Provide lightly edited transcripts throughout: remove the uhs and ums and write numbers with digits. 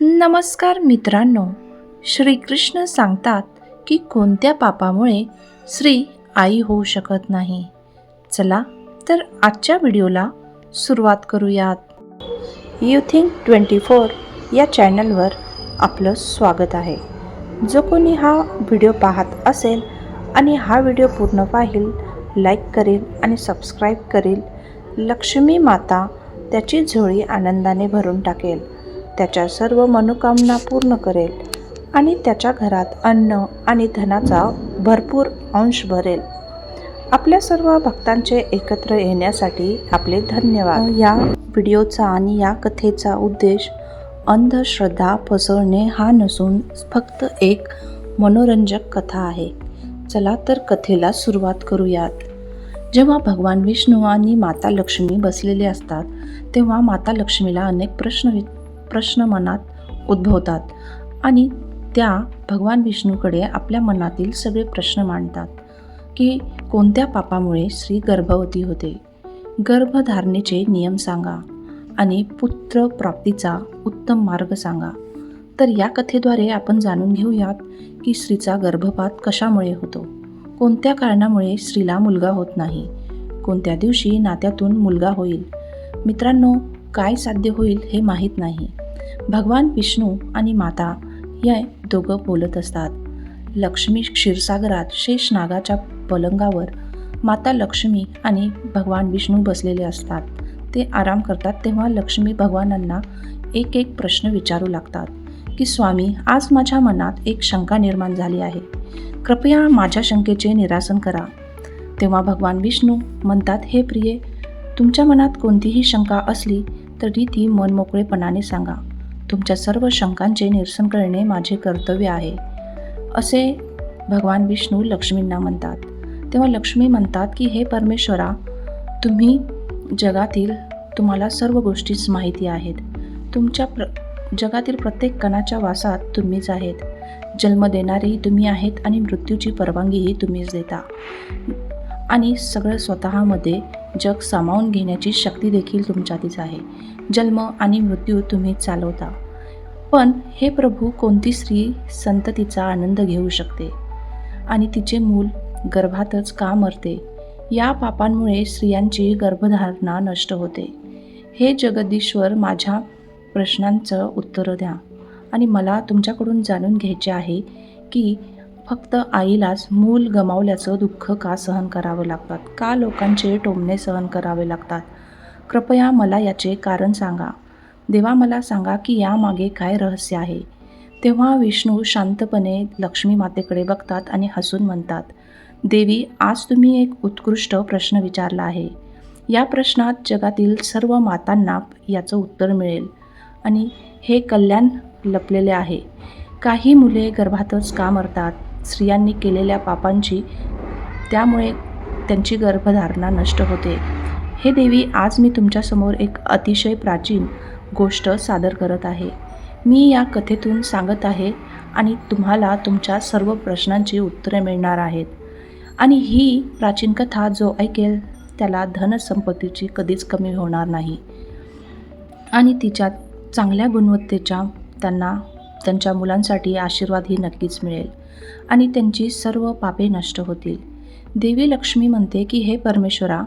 नमस्कार मित्रांनो, श्रीकृष्ण सांगतात की कोणत्या पापामुळे स्त्री आई होऊ शकत नाही. चला तर आजच्या व्हिडिओला सुरुवात करूयात. यू थिंक 24 या चॅनलवर आपलं स्वागत आहे. जो कोणी हा व्हिडिओ पाहत असेल आणि हा व्हिडिओ पूर्ण पाहिल, लाईक करेल आणि सबस्क्राईब करेल, लक्ष्मी माता त्याची झोळी आनंदाने भरून टाकेल, त्याच्या सर्व मनोकामना पूर्ण करेल आणि त्याच्या घरात अन्न आणि धनाचा भरपूर अंश भरेल. आपल्या सर्व भक्तांचे एकत्र येण्यासाठी आपले धन्यवाद. या व्हिडिओचा आणि या कथेचा उद्देश अंधश्रद्धा पसरणे हा नसून फक्त एक मनोरंजक कथा आहे. चला तर कथेला सुरुवात करूयात. जेव्हा भगवान विष्णू आणि माता लक्ष्मी बसलेले असतात तेव्हा माता लक्ष्मीला अनेक प्रश्न मनात उद्भवतात आणि त्या भगवान विष्णूकडे आपल्या मनातील सगळे प्रश्न मांडतात की कोणत्या पापामुळे स्त्री गर्भवती होते, गर्भधारणेचे नियम सांगा आणि पुत्र प्राप्तीचा उत्तम मार्ग सांगा. तर या कथेद्वारे आपण जाणून घेऊयात की स्त्रीचा गर्भपात कशामुळे होतो, कोणत्या कारणामुळे स्त्रीला मुलगा होत नाही, कोणत्या दिवशी नात्यातून मुलगा होईल. मित्रांनो, काय साध्य होईल हे माहीत नाही. भगवान विष्णू आणि माता या दोघं बोलत असतात. लक्ष्मी क्षीरसागरात शेषनागाच्या पलंगावर माता लक्ष्मी आणि भगवान विष्णू बसलेले असतात. ते आराम करतात तेव्हा लक्ष्मी भगवानांना एक एक प्रश्न विचारू लागतात की स्वामी, आज माझ्या मनात एक शंका निर्माण झाली आहे, कृपया माझ्या शंकेचे निरासन करा. तेव्हा भगवान विष्णू म्हणतात, हे प्रिये, तुमच्या मनात कोणतीही शंका असली तरी ती मनमोकळेपणाने सांगा. तुमच्या सर्व शंकांचे निरसन करणे माझे कर्तव्य आहे, असे भगवान विष्णू लक्ष्मींना म्हणतात. तेव्हा लक्ष्मी म्हणतात की हे परमेश्वरा, तुम्ही जगातील तुम्हाला सर्व गोष्टीच माहिती आहेत. तुमच्या जगातील प्रत्येक कणाच्या वासात तुम्हीच आहेत. जन्म देणारेही तुम्ही आहेत आणि मृत्यूची परवानगीही तुम्हीच देता आणि सगळं स्वतःमध्ये जग सामावून घेण्याची शक्ती देखील तुमच्यातच आहे. जन्म आणि मृत्यू तुम्हीच चालवता. पण हे प्रभू, कोणती स्त्री संततीचा आनंद घेऊ शकते आणि तिचे मूल गर्भातच का मरते? या पापांमुळे स्त्रियांची गर्भधारणा नष्ट होते. हे जगदीश्वर, माझ्या प्रश्नांचं उत्तर द्या आणि मला तुमच्याकडून जाणून घ्यायचे आहे की फक्त आईलाच मूल गमावल्याचं दुःख का सहन करावं लागतात, का लोकांचे टोमणे सहन करावे लागतात. कृपया मला याचे कारण सांगा. देवा, मला सांगा की यामागे काय रहस्य आहे. तेव्हा विष्णू शांतपणे लक्ष्मी मातेकडे बघतात आणि हसून म्हणतात, देवी, आज तुम्ही एक उत्कृष्ट प्रश्न विचारला आहे. या प्रश्नात जगातील सर्व मातांना याचं उत्तर मिळेल आणि हे कल्याण लपलेले आहे. काही मुले गर्भातच का मरतात? स्त्रियांनी केलेल्या पापांची, त्यामुळे त्यांची गर्भधारणा नष्ट होते. हे देवी, आज मी तुमच्यासमोर एक अतिशय प्राचीन गोष्ट सादर करत आहे. मी या कथेतून सांगत आहे आणि तुम्हाला तुमच्या सर्व प्रश्नांची उत्तरे मिळणार आहेत. आणि ही प्राचीन कथा जो ऐकेल त्याला धनसंपत्तीची कधीच कमी होणार नाही आणि तिच्या चांगल्या गुणवत्तेच्या त्यांना त्यांच्या मुलांसाठी आशीर्वादही नक्कीच मिळेल आणि त्यांची सर्व पापे नष्ट होतील. देवी लक्ष्मी म्हणते की हे परमेश्वरा,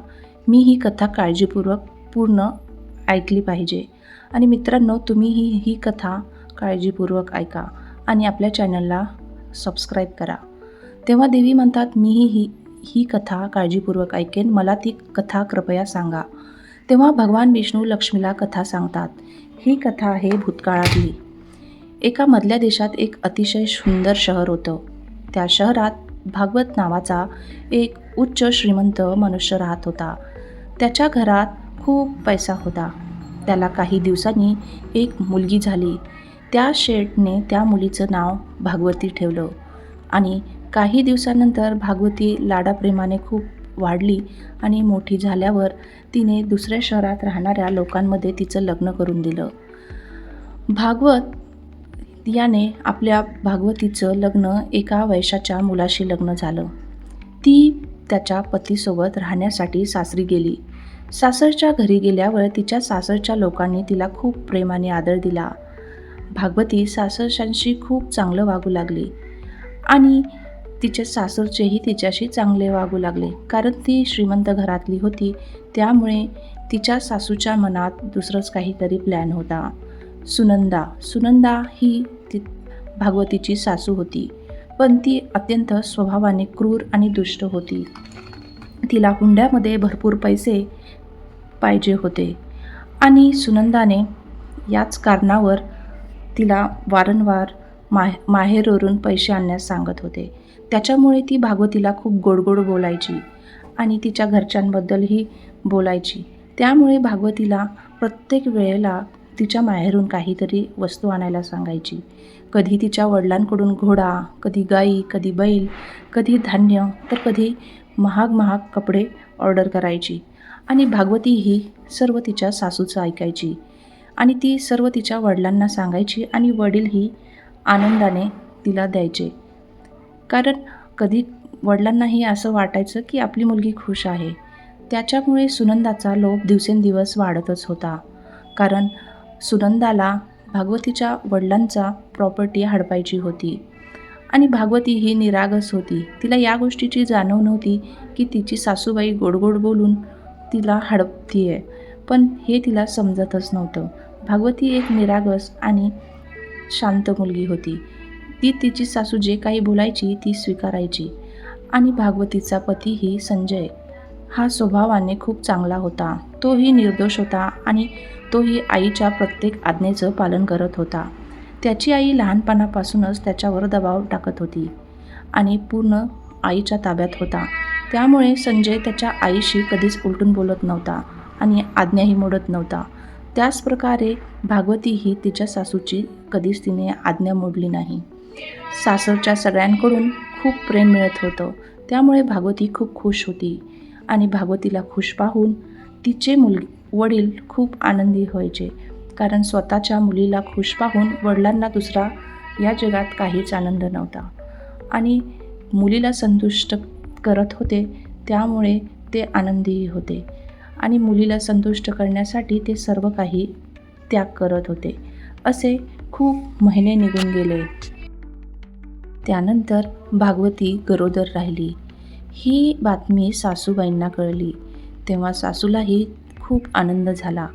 मी ही कथा काळजीपूर्वक पूर्ण ऐकली पाहिजे आणि मित्रांनो, तुम्हीही ही कथा काळजीपूर्वक ऐका आणि आपल्या चॅनलला सबस्क्राईब करा. तेव्हा देवी म्हणतात, मीही ही कथा काळजीपूर्वक ऐकेन, मला ती कथा कृपया सांगा. तेव्हा भगवान विष्णू लक्ष्मीला कथा सांगतात. ही कथा आहे भूतकाळातली. एका मधल्या देशात एक अतिशय सुंदर शहर होतं. त्या शहरात भागवत नावाचा एक उच्च श्रीमंत मनुष्य राहत होता. त्याच्या घरात खूप पैसा होता. त्याला काही दिवसांनी एक मुलगी झाली. त्या शेठने त्या मुलीचं नाव भागवती ठेवलं आणि काही दिवसानंतर भागवती लाडाप्रेमाने खूप वाढली आणि मोठी झाल्यावर तिने दुसऱ्या शहरात राहणाऱ्या लोकांमध्ये तिचं लग्न करून दिलं. भागवत याने आपल्या भागवतीचं लग्न एका वैश्याच्या मुलाशी लग्न झालं. ती त्याच्या पतीसोबत राहण्यासाठी सासरी गेली. सासरच्या घरी गेल्यावर तिच्या सासरच्या लोकांनी तिला खूप प्रेमाने आदर दिला भागवती सासरच्यांशी खूप चांगलं वागू लागली आणि तिचे सासरचेही तिच्याशी चांगले वागू लागले. कारण ती श्रीमंत घरातली होती, त्यामुळे तिच्या सासूच्या मनात दुसरंच काहीतरी प्लॅन होता. सुनंदा ही भागवतीची सासू होती, पण ती अत्यंत स्वभावाने क्रूर आणि दुष्ट होती. तिला हुंड्यामध्ये भरपूर पैसे पाहिजे होते आणि सुनंदाने याच कारणावर तिला वारंवार माहेरवरून पैसे आणण्यास सांगत होते. त्याच्यामुळे ती भागवतीला खूप गोड बोलायची आणि तिच्या घरच्यांबद्दलही बोलायची. त्यामुळे भागवतीला प्रत्येक वेळेला तिच्या माहेरून काहीतरी वस्तू आणायला सांगायची. कधी तिच्या वडिलांकडून घोडा, कधी गाई, कधी बैल, कधी धान्य, तर कधी महाग कपडे ऑर्डर करायची. आणि भागवती ही सर्व तिच्या सासूचं ऐकायची आणि ती सर्व तिच्या वडिलांना सांगायची आणि वडीलही आनंदाने तिला द्यायचे. कारण कधी वडिलांनाही असं वाटायचं की आपली मुलगी खुश आहे. त्याच्यामुळे सुनंदाचा लोभ दिवसेंदिवस वाढतच होता. कारण सुनंदाला भागवतीच्या वडिलांचा प्रॉपर्टी हडपायची होती आणि भागवती ही निरागस होती. तिला या गोष्टीची जाणीव नव्हती की तिची सासूबाई गोड बोलून तिला हडपतीये, पण हे तिला समजतच नव्हतं. भागवती एक निरागस आणि शांत मुलगी होती. ती तिची सासू जे काही बोलायची ती स्वीकारायची. आणि भागवतीचा पतीही संजय हा स्वभावाने खूप चांगला होता. तोही निर्दोष होता आणि तोही आईच्या प्रत्येक आज्ञेचं पालन करत होता. त्याची आई लहानपणापासूनच त्याच्यावर दबाव टाकत होती आणि पूर्ण आईच्या ताब्यात होता. त्यामुळे संजय त्याच्या आईशी कधीच उलटून बोलत नव्हता आणि आज्ञाही मोडत नव्हता. त्याच प्रकारे भागवतीही तिच्या सासूची कधीच तिने आज्ञा मोडली नाही. सासरच्या सगळ्यांकडून खूप प्रेम मिळत होतं, त्यामुळे भागवती खूप खुश होती आणि भागवतीला खुश पाहून तिचे वडील खूप आनंदी व्हायचे. कारण स्वतःच्या मुलीला खुश पाहून वडिलांना दुसरा या जगात काहीच आनंद नव्हता आणि मुलीला संतुष्ट करत होते, त्यामुळे ते आनंदीही होते आणि मुलीला संतुष्ट करण्यासाठी ते सर्व काही त्याग करत होते. असे खूप महिने निघून गेले. त्यानंतर भागवती गरोदर राहिली. ही बातमी सासूबाईंना कळली. तेव्हा सासूलाही खूप आनंद झाला.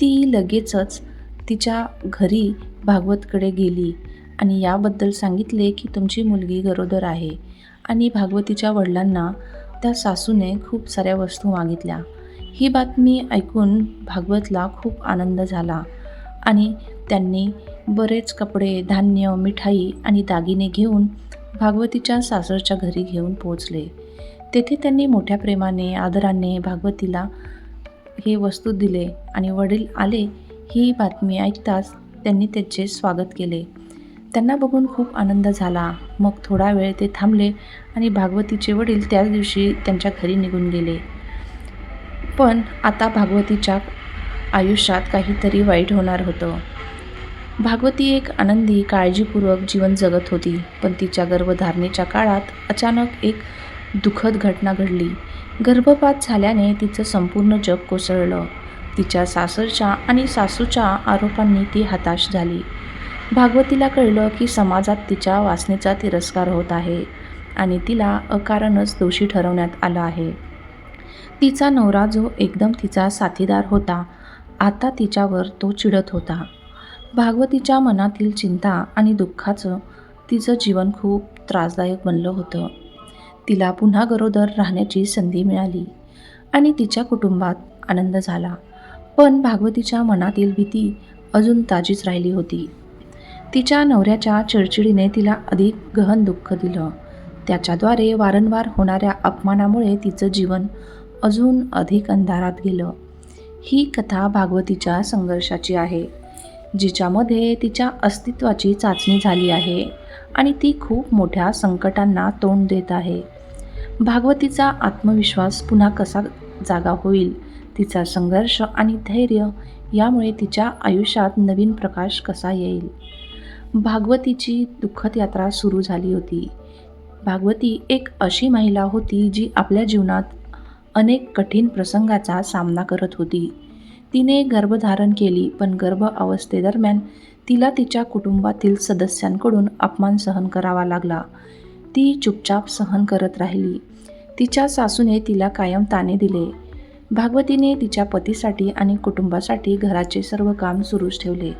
ती लगेचच तिच्या घरी भागवतकडे गेली आणि याबद्दल सांगितले की तुमची मुलगी गरोदर आहे. आणि भागवतीच्या वडिलांना त्या सासूने खूप साऱ्या वस्तू मागितल्या. ही बातमी ऐकून भागवतला खूप आनंद झाला आणि त्यांनी बरेच कपडे, धान्य, मिठाई आणि दागिने घेऊन भागवतीच्या सासरच्या घरी घेऊन पोहोचले. तेथे त्यांनी मोठ्या प्रेमाने, आदराने भागवतीला हे वस्तू दिले आणि वडील आले ही बातमी ऐकताच त्यांनी त्याचे स्वागत केले. त्यांना बघून खूप आनंद झाला. मग थोडा वेळ ते थांबले आणि भागवतीचे वडील त्याच दिवशी त्यांच्या घरी निघून गेले. पण आता भागवतीच्या आयुष्यात काहीतरी वाईट होणार होतं. भागवती एक आनंदी, काळजीपूर्वक जीवन जगत होती, पण तिच्या गर्भधारणेच्या काळात अचानक एक दुःखद घटना घडली. गर्भपात झाल्याने तिचं संपूर्ण जग कोसळलं. तिच्या सासरच्या आणि सासूच्या आरोपांनी ती हताश झाली. भागवतीला कळलं की समाजात तिच्या वासनेचा तिरस्कार होत आहे आणि तिला अकारणच दोषी ठरवण्यात आलं आहे. तिचा नवरा जो एकदम तिचा साथीदार होता, आता तिच्यावर तो चिडत होता. भागवतीच्या मनातील चिंता आणि दुःखाचं तिचं जीवन खूप त्रासदायक बनलं होतं. तिला पुन्हा गरोदर राहण्याची संधी मिळाली आणि तिच्या कुटुंबात आनंद झाला. पण भागवतीच्या मनातील भीती अजून ताजीच राहिली होती. तिच्या नवऱ्याच्या चिडचिडीने तिला अधिक गहन दुःख दिलं. त्याच्याद्वारे वारंवार होणाऱ्या अपमानामुळे तिचं जीवन अजून अधिक अंधारात गेलं. ही कथा भागवतीच्या संघर्षाची आहे, जिच्यामध्ये तिच्या अस्तित्वाची चाचणी झाली आहे आणि ती खूप मोठ्या संकटांना तोंड देत आहे. भागवतीचा आत्मविश्वास पुन्हा कसा जागा होईल, तिचा संघर्ष आणि धैर्य यामुळे तिच्या आयुष्यात नवीन प्रकाश कसा येईल. भागवतीची दुःखद यात्रा सुरू झाली होती. भागवती एक अशी महिला होती जी आपल्या जीवनात अनेक कठीण प्रसंगाचा सामना करत होती. तिने गर्भधारण केली, पण गर्भ अवस्थेदरम्यान तिला तिच्या कुटुंबातील सदस्यांकडून अपमान सहन करावा लागला. ती चुपचाप सहन करत राहिली. तिच्या सासूने तिला कायम ताणे दिले. भागवतीने तिच्या पतीसाठी आणि कुटुंबासाठी घराचे सर्व काम सुरूच ठेवले.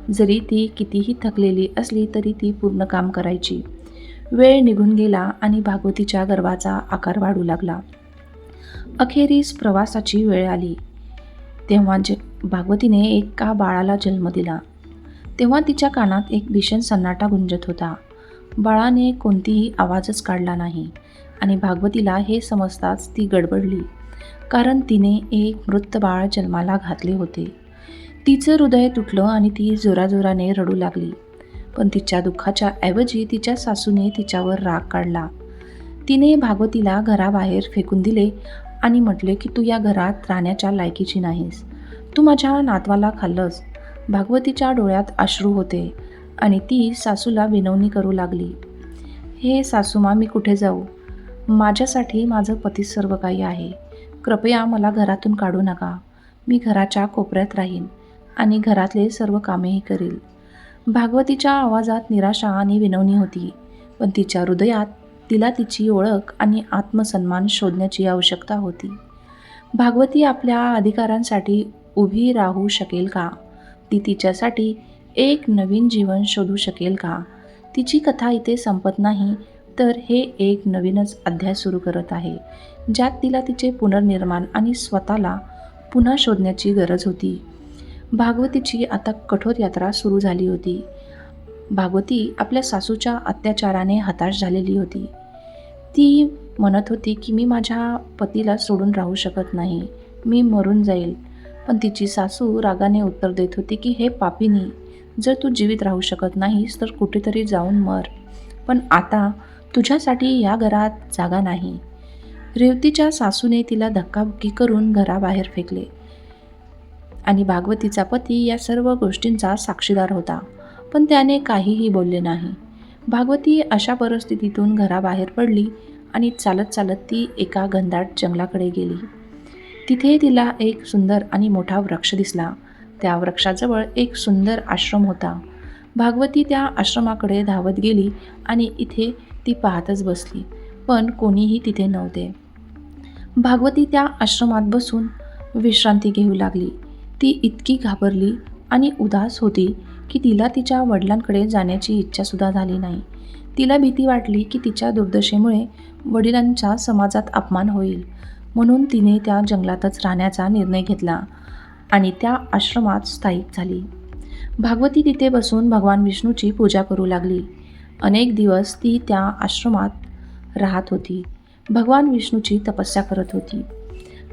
जरी ती कितीही थकलेली असली तरी ती पूर्ण काम करायची. वेळ निघून गेला आणि भागवतीच्या गर्भाचा आकार वाढू लागला. अखेरीस प्रवासाची वेळ आली. तेव्हा भागवतीने एका बाळाला जन्म दिला. तेव्हा तिच्या कानात एक भीषण सन्नाटा गुंजत होता. बाळाने कोणतीही आवाजच काढला नाही आणि भागवतीला हे समजताच ती गडबडली, कारण तिने एक मृत बाळ जन्माला घातले होते. तिचं हृदय तुटलं आणि ती जोराजोराने रडू लागली. पण तिच्या दुःखाच्या ऐवजी तिच्या सासूने तिच्यावर राग काढला. तिने भागवतीला घराबाहेर फेकून दिले आणि म्हटले की तू या घरात राहण्याच्या लायकीची नाहीस. तू माझ्या नातवाला खाल्लंस. भागवतीच्या डोळ्यात अश्रू होते आणि ती सासूला विनवणी करू लागली. हे सासूमा, मी कुठे जाऊ? माझ्यासाठी माझं पती सर्व काही आहे. कृपया मला घरातून काढू नका. मी घराच्या कोपऱ्यात राहीन आणि घरातले सर्व कामेही करील. भागवतीच्या आवाजात निराशा आणि विनवणी होती, पण तिच्या हृदयात तिला तिची ओळख आणि आत्मसन्मान शोधण्याची आवश्यकता होती. भागवती आपल्या अधिकारांसाठी उभी राहू शकेल का? ती तिच्यासाठी एक नवीन जीवन शोधू शकेल का? तिची कथा इथे संपत नाही, तर हे एक नवीनच अध्याय सुरू करत आहे, ज्यात तिला तिचे पुनर्निर्माण आणि स्वतःला पुन्हा शोधण्याची गरज होती. भागवतीची आता कठोर यात्रा सुरू झाली होती. भागवती आपल्या सासूच्या अत्याचाराने हताश झालेली होती. ती म्हणत होती की मी माझ्या पतीला सोडून राहू शकत नाही, मी मरून जाईल. पण तिची सासू रागाने उत्तर देत होती की हे पापिनी, जर तू जीवित राहू शकत नाहीस तर कुठेतरी जाऊन मर, पण आता तुझ्यासाठी या घरात जागा नाही. रेवतीच्या सासूने तिला धक्काबुक्की करून घराबाहेर फेकले आणि भागवतीचा पती या सर्व गोष्टींचा साक्षीदार होता, पण त्याने काहीही बोलले नाही. भागवती अशा परिस्थितीतून घराबाहेर पडली आणि चालत चालत ती एका घनदाट जंगलाकडे गेली. तिथे तिला एक सुंदर आणि मोठा वृक्ष दिसला. त्या वृक्षाजवळ एक सुंदर आश्रम होता. भागवती त्या आश्रमाकडे धावत गेली आणि इथे ती पाहतच बसली, पण कोणीही तिथे नव्हते. भागवती त्या आश्रमात बसून विश्रांती घेऊ लागली. ती इतकी घाबरली आणि उदास होती की तिला तिच्या वडिलांकडे जाण्याची इच्छासुद्धा झाली नाही. तिला भीती वाटली की तिच्या दुर्दशेमुळे वडिलांचा समाजात अपमान होईल, म्हणून तिने त्या जंगलातच राहण्याचा निर्णय घेतला आणि त्या आश्रमात स्थायिक झाली. भागवती तिथे बसून भगवान विष्णूची पूजा करू लागली. अनेक दिवस ती त्या आश्रमात राहत होती. भगवान विष्णूची तपस्या करत होती.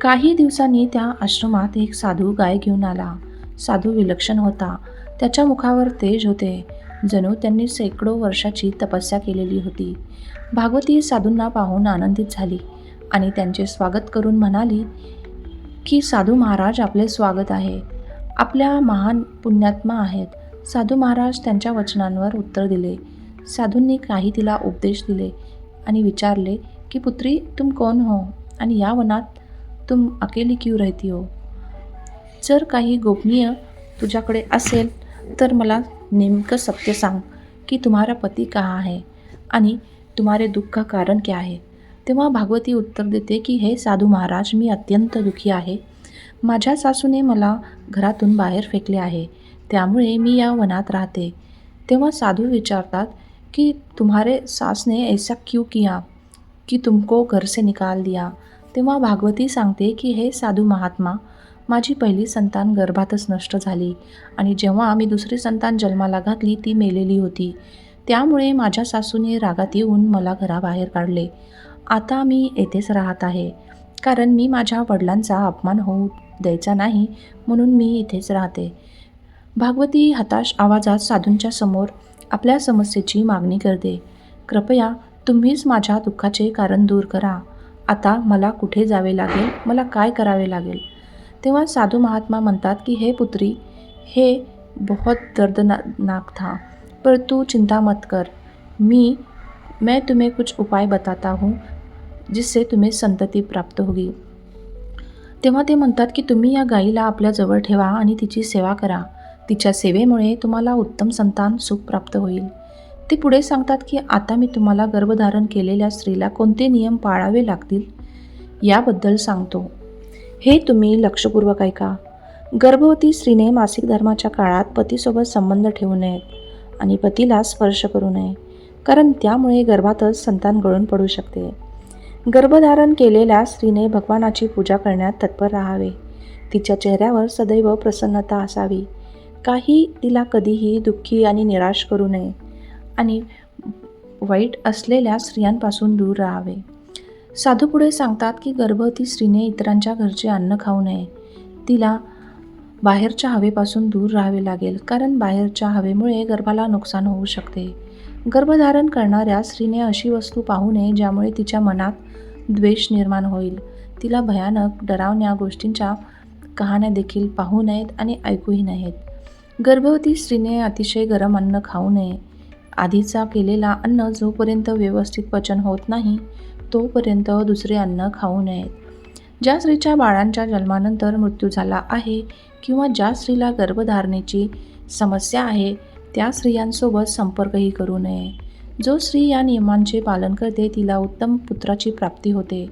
काही दिवसांनी त्या आश्रमात एक साधू गाय घेऊन आला. साधू विलक्षण होता. त्याच्या मुखावर तेज होते, जणू त्यांनी शेकडो वर्षाची तपस्या केलेली होती. भागवती साधूंना पाहून आनंदित झाली आणि त्यांचे स्वागत करून म्हणाली की साधू महाराज, आपले स्वागत आहे. आपल्या महान पुण्यात्मा आहेत. साधू महाराज त्यांच्या वचनांवर उत्तर दिले. साधूंनी काही तिला उपदेश दिले आणि विचारले की पुत्री, तुम कौन हो आणि या वनात तुम अकेली क्यों रहती हो? जर काही गोपनीय तुझ्याकडे असेल तर मला नेमकं सत्य सांग की तुम्हारा पती कहाँ है आणि तुम्हारे दुःख का कारण क्या है? तेव्हा भागवती उत्तर देते की हे साधू महाराज, मी अत्यंत दुःखी आहे. माझ्या सासूने मला घरातून बाहेर फेकले आहे, त्यामुळे मी या वनात राहते. तेव्हा साधू विचारतात कि तुम्हारे सास ने ऐसा क्यों किया कि तुमको घर से निकाल दिया? तेव्हा भागवती सांगते की हे साधू महात्मा, माझी पहिली संतान गर्भातच नष्ट झाली आणि जेव्हा मी दुसरी संतान जन्माला घातली ती मेलेली होती. त्यामुळे माझ्या सासूने रागात येऊन मला घराबाहेर काढले. आता मी येथेच राहत आहे, कारण मी माझ्या वडिलांचा अपमान होऊ द्यायचा नाही, म्हणून मी इथेच राहते. भागवती हताश आवाजात साधूंच्या समोर आपल्या समस्येची मागणी करते. कृपया तुम्हीच माझ्या दुःखाचे कारण दूर करा. आता मला कुठे जावे लागेल? मला काय करावे लागेल? तेव्हा साधू महात्मा म्हणतात की हे पुत्री, हे बहुत दर्दनाक था, पर तू चिंता मत कर. मैं तुम्हें कुछ उपाय बताता हूँ जिससे तुम्हें संतति प्राप्त होगी. तेव्हा ते म्हणतात की तुम्ही या गाईला आपल्या जवळ ठेवा आणि तिची सेवा करा. तिच्या सेवेमुळे तुम्हाला उत्तम संतान सुख प्राप्त होईल. ते पुढे सांगतात की आता मी तुम्हाला गर्भधारण केलेल्या स्त्रीला कोणते नियम पाळावे लागतील याबद्दल सांगतो. हे तुम्ही लक्षपूर्वक ऐका. गर्भवती स्त्रीने मासिक धर्माच्या काळात पतीसोबत संबंध ठेवू नयेत आणि पतीला स्पर्श करू नये, कारण त्यामुळे गर्भातच संतान गळून पडू शकते. गर्भधारण केलेल्या स्त्रीने भगवानाची पूजा करण्यात तत्पर राहावे. तिच्या चेहऱ्यावर सदैव प्रसन्नता असावी. तिला कधीही दुःखी आणि निराश करू नये आणि वाईट असलेल्या स्त्रियांपासून दूर राहावे. साधू पुढे सांगतात की गर्भवती स्त्रीने इतरांच्या घरचे अन्न खाऊ नये. तिला बाहेरच्या हवेपासून दूर राहावे लागेल, कारण बाहेरच्या हवेमुळे गर्भाला नुकसान होऊ शकते. गर्भधारण करणाऱ्या स्त्रीने अशी वस्तू पाहू नये ज्यामुळे तिच्या मनात द्वेष निर्माण होईल. तिला भयानक डरावण्या गोष्टींच्या कहाण्या देखील पाहू नयेत आणि ऐकूही नयेत. गर्भवती स्त्रीने अतिशय गरम अन्न खाऊ नये. आधीचा केलेला अन्न जोपर्यंत व्यवस्थित पचन होत नाही तोपर्यंत दुसरे अन्न खाऊ नयेत. ज्या स्त्रीच्या बाळांच्या जन्मानंतर मृत्यू झाला आहे किंवा ज्या स्त्रीला गर्भधारणेची समस्या आहे त्या स्त्रियांसोबत संपर्कही करू नये. जो स्त्री या नियमांचे पालन करते तिला उत्तम पुत्राची प्राप्ती होते.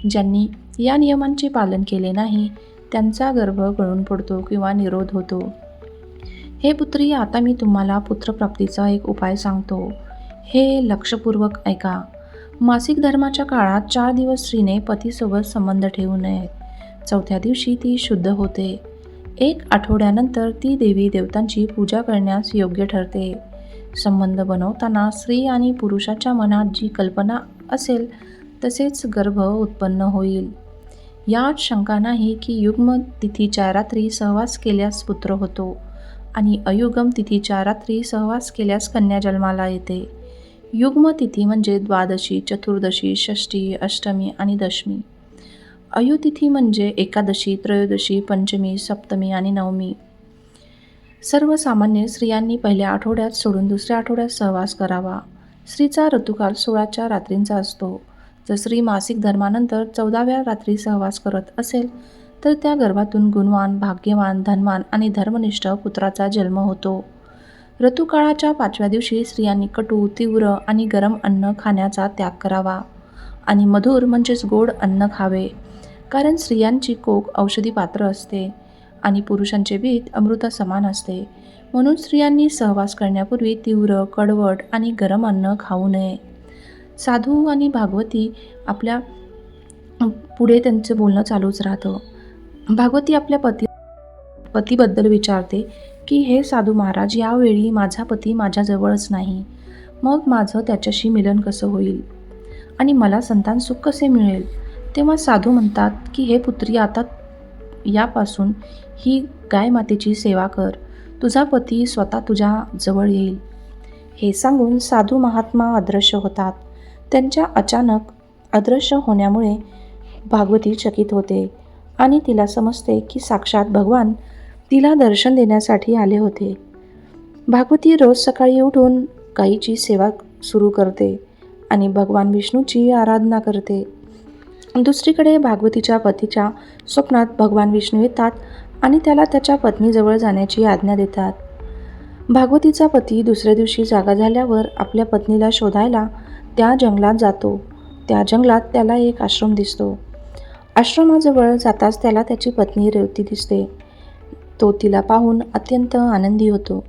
ज्यांनी या नियमांचे पालन केले नाही त्यांचा गर्भ गळून पडतो किंवा निरोध होतो. हे पुत्री, आता मी तुम्हाला पुत्रप्राप्तीचा एक उपाय सांगतो. हे लक्षपूर्वक ऐका. मासिक धर्माच्या काळात 4 दिवस स्त्रीने पतीसोबत संबंध ठेवू नये. 4थ्या दिवशी ती शुद्ध होते. 1 आठवड्यानंतर ती देवी देवतांची पूजा करण्यास योग्य ठरते. संबंध बनवताना स्त्री आणि पुरुषाच्या मनात जी कल्पना असेल तसेच गर्भ उत्पन्न होईल. यात शंका नाही की युग्म तिथीच्या रात्री सहवास केल्यास पुत्र होतो आणि अयुगम तिथीच्या रात्री सहवास केल्यास कन्या जन्माला येते. युग्म तिथी म्हणजे द्वादशी, चतुर्दशी, षष्ठी, अष्टमी आणि दशमी. अयुतिथी म्हणजे एकादशी, त्रयोदशी, पंचमी, सप्तमी आणि नवमी. सर्वसामान्य स्त्रियांनी पहिल्या आठवड्यात सोडून दुसऱ्या आठवड्यात सहवास करावा. स्त्रीचा ऋतुकाल 16च्या रात्रींचा असतो. जर स्त्री मासिक धर्मानंतर 14व्या रात्री सहवास करत असेल तर त्या गर्भातून गुणवान, भाग्यवान, धनवान आणि धर्मनिष्ठ पुत्राचा जन्म होतो. ऋतुकाळाच्या 5व्या दिवशी स्त्रियांनी कटू, तीव्र आणि गरम अन्न खाण्याचा त्याग करावा आणि मधुर म्हणजेच गोड अन्न खावे, कारण स्त्रियांची कोक औषधी पात्र असते आणि पुरुषांचे बीत अमृतासमान असते. म्हणून स्त्रियांनी सहवास करण्यापूर्वी तीव्र, कडवट आणि गरम अन्न खाऊ नये. साधू आणि भागवती आपल्या पुढे त्यांचं बोलणं चालूच राहतं. भागवती आपल्या पतीबद्दल विचारते की हे साधू महाराज, यावेळी माझा पती माझ्याजवळच नाही, मग माझं त्याच्याशी मिलन कसं होईल आणि मला संतान सुख कसे मिळेल. तेव्हा साधू म्हणतात की हे पुत्री, आता यापासून ही गाय मातेची सेवा कर. तुझा पती स्वतः तुझ्या जवळ येईल. हे सांगून साधू महात्मा अदृश्य होतात. त्यांच्या अचानक अदृश्य होण्यामुळे भागवती चकित होते आणि तिला समजते की साक्षात भगवान तिला दर्शन देण्यासाठी आले होते. भागवती रोज सकाळी उठून गायीची सेवा सुरू करते आणि भगवान विष्णूची आराधना करते. दुसरीकडे भागवतीच्या पतीच्या स्वप्नात भगवान विष्णू येतात आणि त्याला त्याच्या पत्नीजवळ जाण्याची आज्ञा देतात. भागवतीचा पती दुसऱ्या दिवशी जागा झाल्यावर आपल्या पत्नीला शोधायला त्या जंगलात जातो. त्या जंगलात त्याला एक आश्रम दिसतो. आश्रमाजवळ जाताच त्याला त्याची पत्नी रेवती दिसते. तो तिला पाहून अत्यंत आनंदी होतो.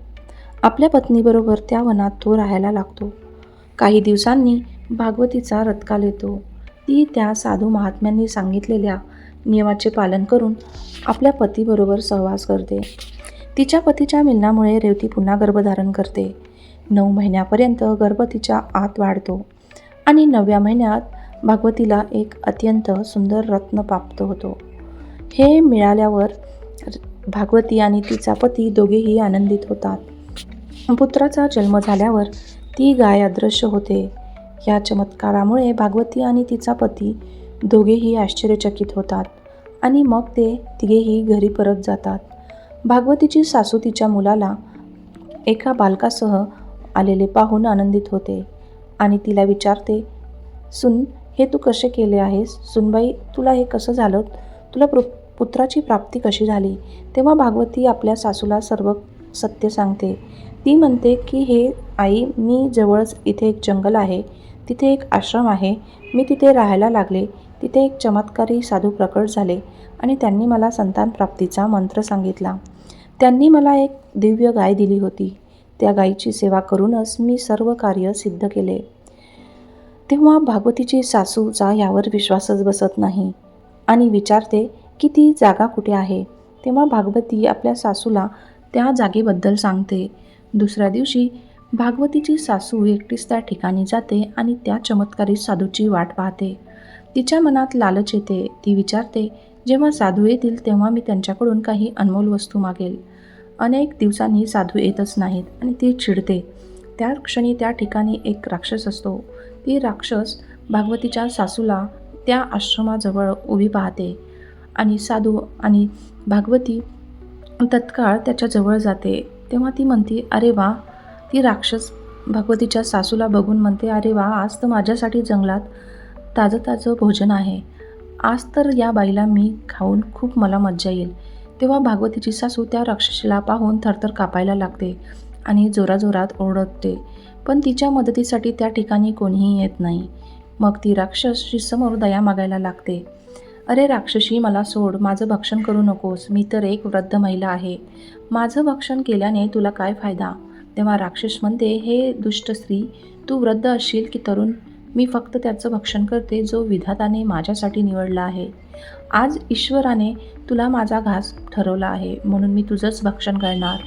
आपल्या पत्नीबरोबर त्या वनात तो राहायला लागतो. काही दिवसांनी भागवतीचा रथकाल येतो. ती त्या साधू महात्म्यांनी सांगितलेल्या नियमाचे पालन करून आपल्या पतीबरोबर सहवास करते. तिच्या पतीच्या मिलनामुळे रेवती पुन्हा गर्भधारण करते. 9 महिन्यापर्यंत गर्भ तिच्या आत वाढतो आणि 9व्या महिन्यात भागवतीला एक अत्यंत सुंदर रत्न प्राप्त होतो. हे मिळाल्यावर भागवती आणि तिचा पती दोघेही आनंदित होतात. पुत्राचा जन्म झाल्यावर ती गाय अदृश्य होते. या चमत्कारामुळे भागवती आणि तिचा पती दोघेही आश्चर्यचकित होतात आणि मग ते तिघेही घरी परत जातात. भागवतीची सासू तिच्या मुलाला एका बालकासह आलेले पाहून आनंदित होते आणि तिला विचारते, सून, हे तू कसे केले आहेस? सुनबाई, तुला हे कसं झालं? तुला पुत्राची प्राप्ती कशी झाली. तेव्हा भागवती आपल्या सासूला सर्व सत्य सांगते. ती म्हणते की हे आई, मी जवळच इथे एक जंगल आहे, तिथे एक आश्रम आहे, मी तिथे राहायला लागले. तिथे एक चमत्कारी साधू प्रकट झाले आणि त्यांनी मला संतान प्राप्तीचा मंत्र सांगितला. त्यांनी मला एक दिव्य गाय दिली होती. त्या गायीची सेवा करूनच मी सर्व कार्य सिद्ध केले. तेव्हा भागवतीची सासूचा यावर विश्वासच बसत नाही आणि विचारते की ती जागा कुठे आहे. तेव्हा भागवती आपल्या सासूला त्या जागेबद्दल सांगते. दुसऱ्या दिवशी भागवतीची सासू एकटीच त्या ठिकाणी जाते आणि त्या चमत्कारी साधूची वाट पाहते. तिच्या मनात लालच येते. ती विचारते, जेव्हा साधू येतील तेव्हा मी त्यांच्याकडून काही अनमोल वस्तू मागेल. अनेक दिवसांनी साधू येतच नाहीत आणि ती चिडते. त्या क्षणी त्या ठिकाणी एक राक्षस असतो. ती राक्षस भागवतीच्या सासूला त्या आश्रमाजवळ उभी पाहते आणि साधू आणि भागवती तत्काळ त्याच्याजवळ जाते. तेव्हा ती म्हणते, अरे वा. ती राक्षस भागवतीच्या सासूला बघून म्हणते, अरे वा, आज तर माझ्यासाठी जंगलात ताजं ताजं भोजन आहे. आज तर या बाईला मी खाऊन खूप मला मज्जा येईल. तेव्हा भागवतीची सासू त्या राक्षसीला पाहून थरथर कापायला लागते आणि जोराजोरात ओरडते. पण तिच्या मदतीसाठी त्या ठिकाणी कोणीही येत नाही. मग ती राक्षसी समोर दया मागायला लागते. अरे राक्षसी, मला सोड, माझं भक्षण करू नकोस. मी तर एक वृद्ध महिला आहे. माझं भक्षण केल्याने तुला काय फायदा. तेव्हा राक्षस म्हणते, हे दुष्ट स्त्री, तू वृद्ध असशील की तरुण, मी फक्त त्याचं भक्षण करते जो विधाताने माझ्यासाठी निवडला आहे. आज ईश्वराने तुला माझा घास ठरवला आहे म्हणून मी तुझंच भक्षण करणार.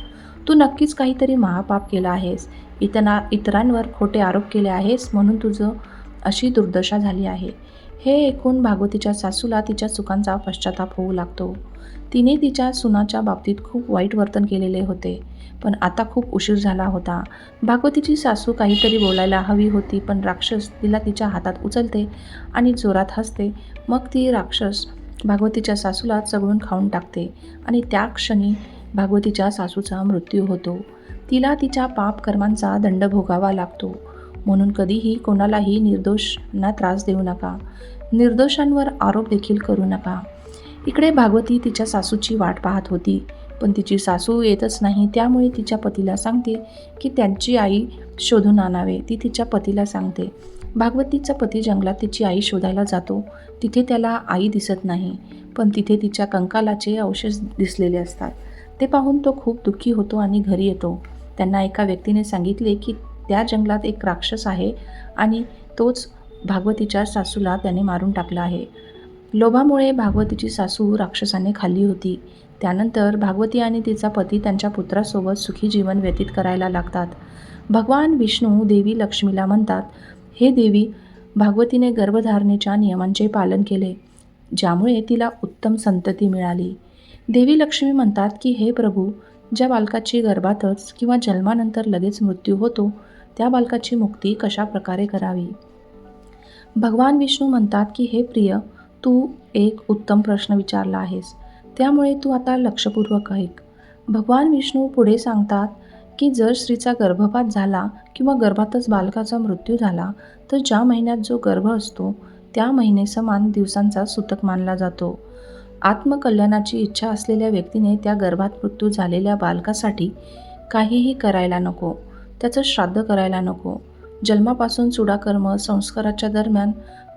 तू नक्कीच काहीतरी महापाप केला आहेस. इतरांवर खोटे आरोप केले आहेस म्हणून तुझं अशी दुर्दशा झाली आहे. हे ऐकून भागवतीच्या सासूला तिच्या चुकांचा पश्चाताप होऊ लागतो. तिने तिच्या सुनाच्या बाबतीत खूप वाईट वर्तन केलेले होते, पण आता खूप उशीर झाला होता. भागवतीची सासू काहीतरी बोलायला हवी होती, पण राक्षस तिला तिच्या हातात उचलते आणि जोरात हसते. मग ती राक्षस भागवतीच्या सासूला चघळून खाऊन टाकते आणि त्या क्षणी भागवतीच्या सासूचा मृत्यू होतो. तिला तिच्या पाप कर्मांचा दंड भोगावा लागतो. म्हणून कधीही कोणालाही निर्दोषांना त्रास देऊ नका. निर्दोषांवर आरोप देखील करू नका. इकडे भागवती तिच्या सासूची वाट पाहत होती, पण तिची सासू येतच नाही. त्यामुळे तिच्या पतीला सांगते की त्यांची आई शोधून आणावे. ती तिच्या पतीला सांगते. भागवतीचा पती जंगलात तिची आई शोधायला जातो. तिथे त्याला आई दिसत नाही, पण तिथे तिच्या कंकालाचे अवशेष दिसलेले असतात. ते पाहून तो खूप दुःखी होतो आणि घरी येतो. त्यांना एका व्यक्तीने सांगितले की त्या जंगलात एक राक्षस आहे आणि तोच भागवतीच्या सासूला त्याने मारून टाकला आहे. लोभामुळे भागवतीची सासू राक्षसाने खाल्ली होती. त्यानंतर भागवती आणि तिचा पती त्यांच्या पुत्रासोबत सुखी जीवन व्यतीत करायला लागतात. भगवान विष्णू देवी लक्ष्मीला म्हणतात, हे देवी, भागवतीने गर्भधारणेच्या नियमांचे पालन केले, ज्यामुळे तिला उत्तम संतती मिळाली. देवी लक्ष्मी म्हणतात की हे प्रभू, ज्या बालकाची गर्भातच किंवा जन्मानंतर लगेच मृत्यू होतो, त्या बालकाची मुक्ती कशा प्रकारे करावी. भगवान विष्णू म्हणतात की हे प्रिय, तू एक उत्तम प्रश्न विचारला आहेस, त्यामुळे तू आता लक्षपूर्वक ऐक. भगवान विष्णू पुढे सांगतात की जर स्त्रीचा गर्भपात झाला किंवा गर्भातच बालकाचा मृत्यू झाला, तर ज्या महिन्यात जो गर्भ असतो त्या महिनेसमान दिवसांचा सूतक मानला जातो. आत्मकल्याणाची इच्छा असलेल्या व्यक्तीने त्या गर्भात मृत्यू झालेल्या बालकासाठी काहीही करायला नको, त्याचं श्राद्ध करायला नको. जन्मापासून चुडाकर्म संस्काराच्या दरम्यान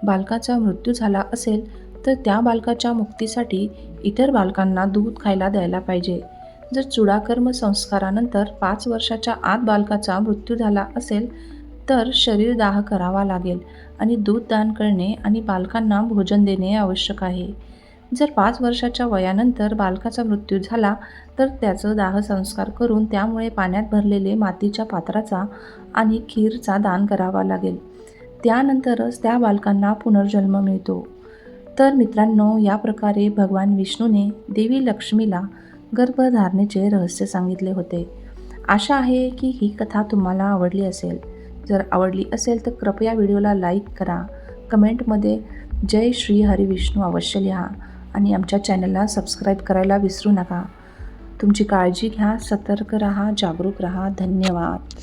बालकाचा मृत्यू झाला असेल तर त्या बालकाच्या मुक्तीसाठी इतर बालकांना दूध खायला द्यायला पाहिजे. जर चुडाकर्म संस्कारानंतर 5 वर्षाच्या आत बालकाचा मृत्यू झाला असेल तर शरीरदाह करावा लागेल आणि दूध दान करणे आणि बालकांना भोजन देणे आवश्यक आहे. जर 5 वर्षाच्या वयानंतर बालकाचा मृत्यू झाला तर त्याचं दाह संस्कार करून त्यामुळे पाण्यात भरलेले मातीच्या पात्राचा आणि खीरचा दान करावा लागेल. त्यानंतरच त्या बालकांना पुनर्जन्म मिळतो. तर मित्रांनो, या प्रकारे भगवान विष्णूने देवी लक्ष्मीला गर्भधारणेचे रहस्य सांगितले होते. आशा आहे की ही कथा तुम्हाला आवडली असेल. जर आवडली असेल तर कृपया व्हिडिओला लाईक करा, कमेंटमध्ये जय श्री हरी विष्णू अवश्य लिहा आणि आमच्या चॅनलला सबस्क्राईब करायला विसरू नका. तुमची काळजी घ्या, सतर्क रहा, जागरूक रहा. धन्यवाद.